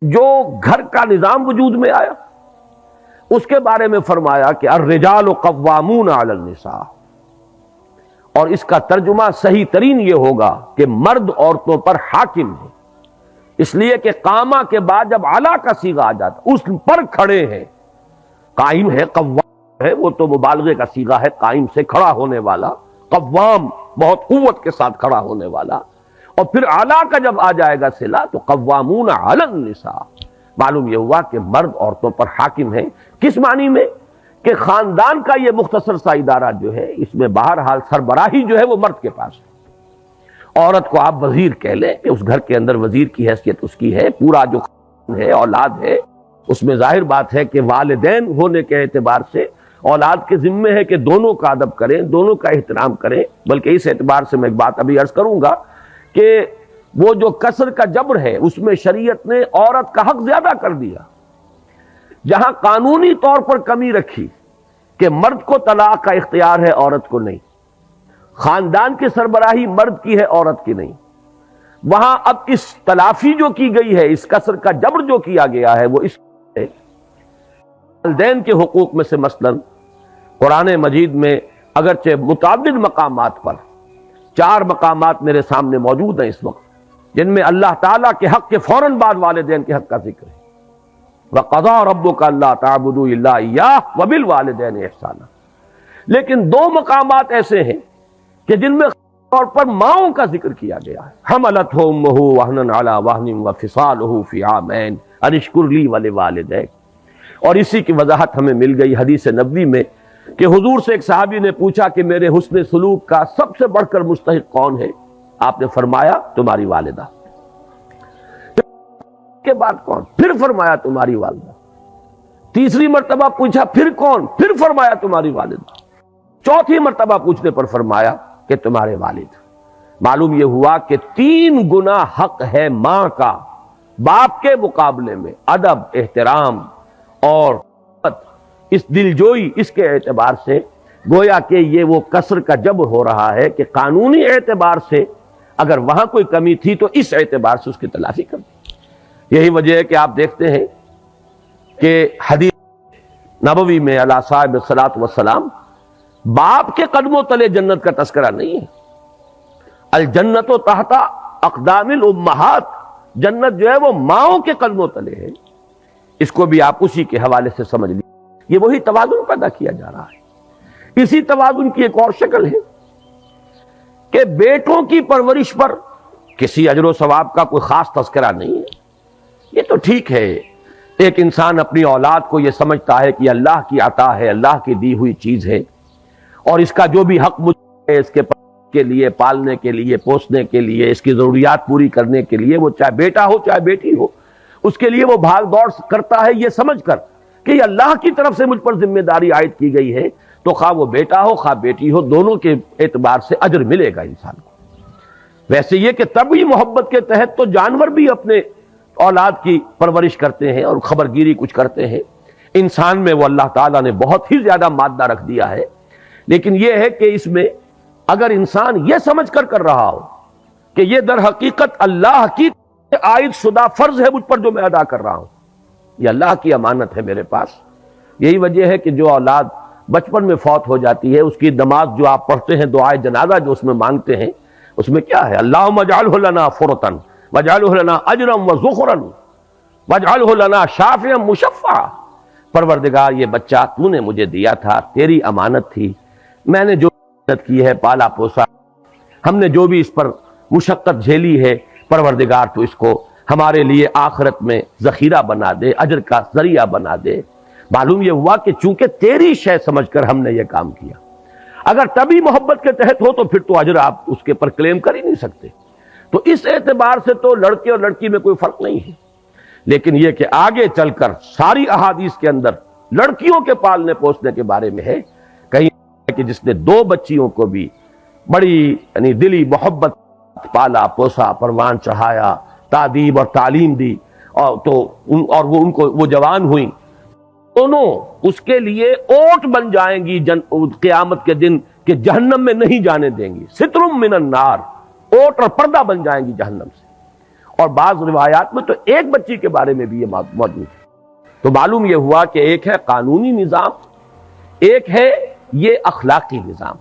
جو گھر کا نظام وجود میں آیا اس کے بارے میں فرمایا کہ الرجال قوامون علی النساء، اور اس کا ترجمہ صحیح ترین یہ ہوگا کہ مرد عورتوں پر حاکم ہے، اس لیے کہ قامہ کے بعد جب علا کا صیغہ آ جاتا اس پر کھڑے ہیں، قائم ہے، قوام ہے، وہ تو مبالغے کا صیغہ ہے، قائم سے کھڑا ہونے والا، قوام بہت قوت کے ساتھ کھڑا ہونے والا، اور پھر اعلیٰ کا جب آ جائے گا صلہ تو قوامون علی النساء، معلوم یہ ہوا کہ مرد عورتوں پر حاکم ہیں۔ کس معنی میں؟ کہ خاندان کا یہ مختصر سا ادارہ جو ہے اس میں بہرحال سربراہی جو ہے وہ مرد کے پاس ہے۔ عورت کو آپ وزیر کہہ لیں کہ اس گھر کے اندر وزیر کی حیثیت اس کی ہے، پورا جو خاندان ہے، اولاد ہے، اس میں ظاہر بات ہے کہ والدین ہونے کے اعتبار سے اولاد کے ذمے ہے کہ دونوں کا ادب کریں، دونوں کا احترام کریں، بلکہ اس اعتبار سے میں ایک بات ابھی عرض کروں گا کہ وہ جو کسر کا جبر ہے اس میں شریعت نے عورت کا حق زیادہ کر دیا، جہاں قانونی طور پر کمی رکھی کہ مرد کو طلاق کا اختیار ہے عورت کو نہیں، خاندان کی سربراہی مرد کی ہے عورت کی نہیں، وہاں اب اس تلافی جو کی گئی ہے، اس کسر کا جبر جو کیا گیا ہے وہ اس والدین کے حقوق میں سے مثلا قرآن مجید میں اگرچہ متعدد مقامات پر 4 مقامات میرے سامنے موجود ہیں اس وقت جن میں اللہ تعالیٰ کے حق کے فوراً بعد والدین کے حق کا ذکر ہے، وَقَضَىٰ رَبُّكَ أَلَّا تَعْبُدُوا إِلَّا إِيَّاهُ وَبِالْوَالِدَيْنِ إِحْسَانًا، لیکن 2 مقامات ایسے ہیں کہ جن میں طور پر ماؤں کا ذکر کیا گیا ہے، حَمَلَتْهُ أُمُّهُ وَهْنًا عَلَىٰ وَهْنٍ وَفِصَالُهُ فِي عَامَيْنِ أَنِ اشْكُرْ لِي وَلِوَالِدَيْكَ، اور اسی کی وضاحت ہمیں مل گئی حدیث نبوی میں کہ حضور سے ایک صحابی نے پوچھا کہ میرے حسن سلوک کا سب سے بڑھ کر مستحق کون ہے؟ آپ نے فرمایا تمہاری والدہ، کے بعد کون؟ پھر فرمایا تمہاری والدہ، تیسری مرتبہ پوچھا پھر کون؟ پھر فرمایا تمہاری والدہ، چوتھی مرتبہ پوچھنے پر فرمایا کہ تمہارے والد۔ معلوم یہ ہوا کہ 3 گنا حق ہے ماں کا باپ کے مقابلے میں، ادب، احترام اور اس دلجوئی، اس کے اعتبار سے گویا کہ یہ وہ کسر کا جب ہو رہا ہے کہ قانونی اعتبار سے اگر وہاں کوئی کمی تھی تو اس اعتبار سے اس کی تلافی کر دی۔ یہی وجہ ہے کہ آپ دیکھتے ہیں کہ حدیث نبوی میں علی صاحب الصلاۃ والسلام باپ کے قدموں تلے جنت کا تذکرہ نہیں ہے، الجنت تحت اقدام الامہات، جنت جو ہے وہ ماؤں کے قدموں تلے ہے، اس کو بھی آپ اسی کے حوالے سے سمجھ لیجیے۔ یہ وہی توازن پیدا کیا جا رہا ہے۔ اسی توازن کی ایک اور شکل ہے کہ بیٹوں کی پرورش پر کسی اجر و ثواب کا کوئی خاص تذکرہ نہیں ہے، یہ تو ٹھیک ہے، ایک انسان اپنی اولاد کو یہ سمجھتا ہے کہ اللہ کی عطا ہے، اللہ کی دی ہوئی چیز ہے، اور اس کا جو بھی حق مجھے ہے اس کے لیے، پالنے کے لیے، پوسنے کے لیے، اس کی ضروریات پوری کرنے کے لیے، وہ چاہے بیٹا ہو چاہے بیٹی ہو، اس کے لیے وہ بھاگ دوڑ کرتا ہے یہ سمجھ کر کہ یہ اللہ کی طرف سے مجھ پر ذمہ داری عائد کی گئی ہے، تو خواہ وہ بیٹا ہو خواہ بیٹی ہو، دونوں کے اعتبار سے اجر ملے گا انسان کو۔ ویسے یہ کہ طبعی محبت کے تحت تو جانور بھی اپنے اولاد کی پرورش کرتے ہیں اور خبرگیری کچھ کرتے ہیں، انسان میں وہ اللہ تعالیٰ نے بہت ہی زیادہ مادہ رکھ دیا ہے، لیکن یہ ہے کہ اس میں اگر انسان یہ سمجھ کر رہا ہو کہ یہ در حقیقت اللہ کی عائد شدہ فرض ہے مجھ پر جو میں ادا کر رہا ہوں، یہ اللہ کی امانت ہے میرے پاس۔ یہی وجہ ہے کہ جو اولاد بچپن میں فوت ہو جاتی ہے اس کی نماز جو آپ پڑھتے ہیں، دعائے جنازہ جو اس میں مانگتے ہیں، اس میں کیا ہے؟ اللہم اجعلہ لنا فرطن واجعلہ لنا اجرا وذخرا واجعلہ لنا شافعا مشفعا، پروردگار یہ بچہ تو نے مجھے دیا تھا، تیری امانت تھی، میں نے جو محنت کی ہے، پالا پوسا، ہم نے جو بھی اس پر مشقت جھیلی ہے، پروردگار تو اس کو ہمارے لیے آخرت میں ذخیرہ بنا دے، اجر کا ذریعہ بنا دے۔ معلوم یہ ہوا کہ چونکہ تیری شے سمجھ کر ہم نے یہ کام کیا، اگر تبھی محبت کے تحت ہو تو پھر تو اجر آپ اس کے پر کلیم کر ہی نہیں سکتے، تو اس اعتبار سے تو لڑکے اور لڑکی میں کوئی فرق نہیں ہے۔ لیکن یہ کہ آگے چل کر ساری احادیث کے اندر لڑکیوں کے پالنے پوسنے کے بارے میں ہے، کہیں کہ جس نے 2 بچیوں کو بھی بڑی یعنی دلی محبت پالا پوسا، پروان چڑھایا، تعدیب اور تعلیم دی، اور وہ ان کو وہ جوان ہوئیں، دونوں اس کے لیے اوٹ بن جائیں گی قیامت کے دن کہ جہنم میں نہیں جانے دیں گی، سترم من النار، اوٹ اور پردہ بن جائیں گی جہنم سے۔ اور بعض روایات میں تو ایک بچی کے بارے میں بھی یہ موجود ہے۔ تو معلوم یہ ہوا کہ ایک ہے قانونی نظام، ایک ہے یہ اخلاقی نظام۔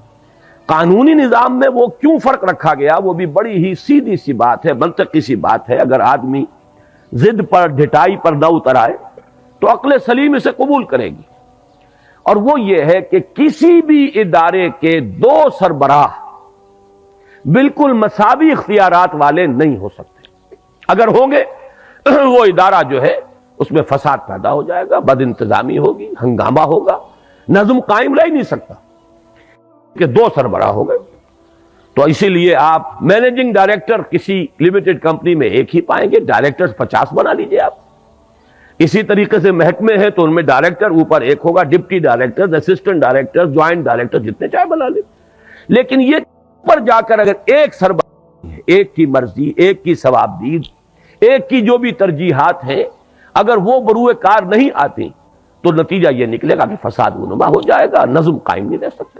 قانونی نظام میں وہ کیوں فرق رکھا گیا، وہ بھی بڑی ہی سیدھی سی بات ہے، منطقی سی بات ہے۔ اگر آدمی ضد پر، ڈھٹائی پر نہ اتر آئے تو عقل سلیم اسے قبول کرے گی، اور وہ یہ ہے کہ کسی بھی ادارے کے دو سربراہ بالکل مساوی اختیارات والے نہیں ہو سکتے۔ اگر ہوں گے وہ ادارہ جو ہے اس میں فساد پیدا ہو جائے گا، بد انتظامی ہوگی، ہنگامہ ہوگا، نظم قائم رہ ہی نہیں سکتا کہ دو سربراہ ہو گئے۔ تو اسی لیے آپ مینیجنگ ڈائریکٹر کسی لمیٹڈ کمپنی میں ایک ہی پائیں گے، ڈائریکٹر 50 بنا لیجئے آپ۔ اسی طریقے سے محکمے ہیں تو ان میں ڈائریکٹر اوپر ایک ہوگا، deputy director, assistant director, joint director, جتنے چاہے بنا لیں۔ لیکن یہ پر جا کر اگر ایک سربراہ ہے، ایک کی مرضی، ایک کی ثوابدید، ایک کی جو بھی ترجیحات ہیں، اگر وہ بروئے کار نہیں آتی تو نتیجہ یہ نکلے گا کہ فساد رونما ہو جائے گا، نظم قائم نہیں رہ سکتا۔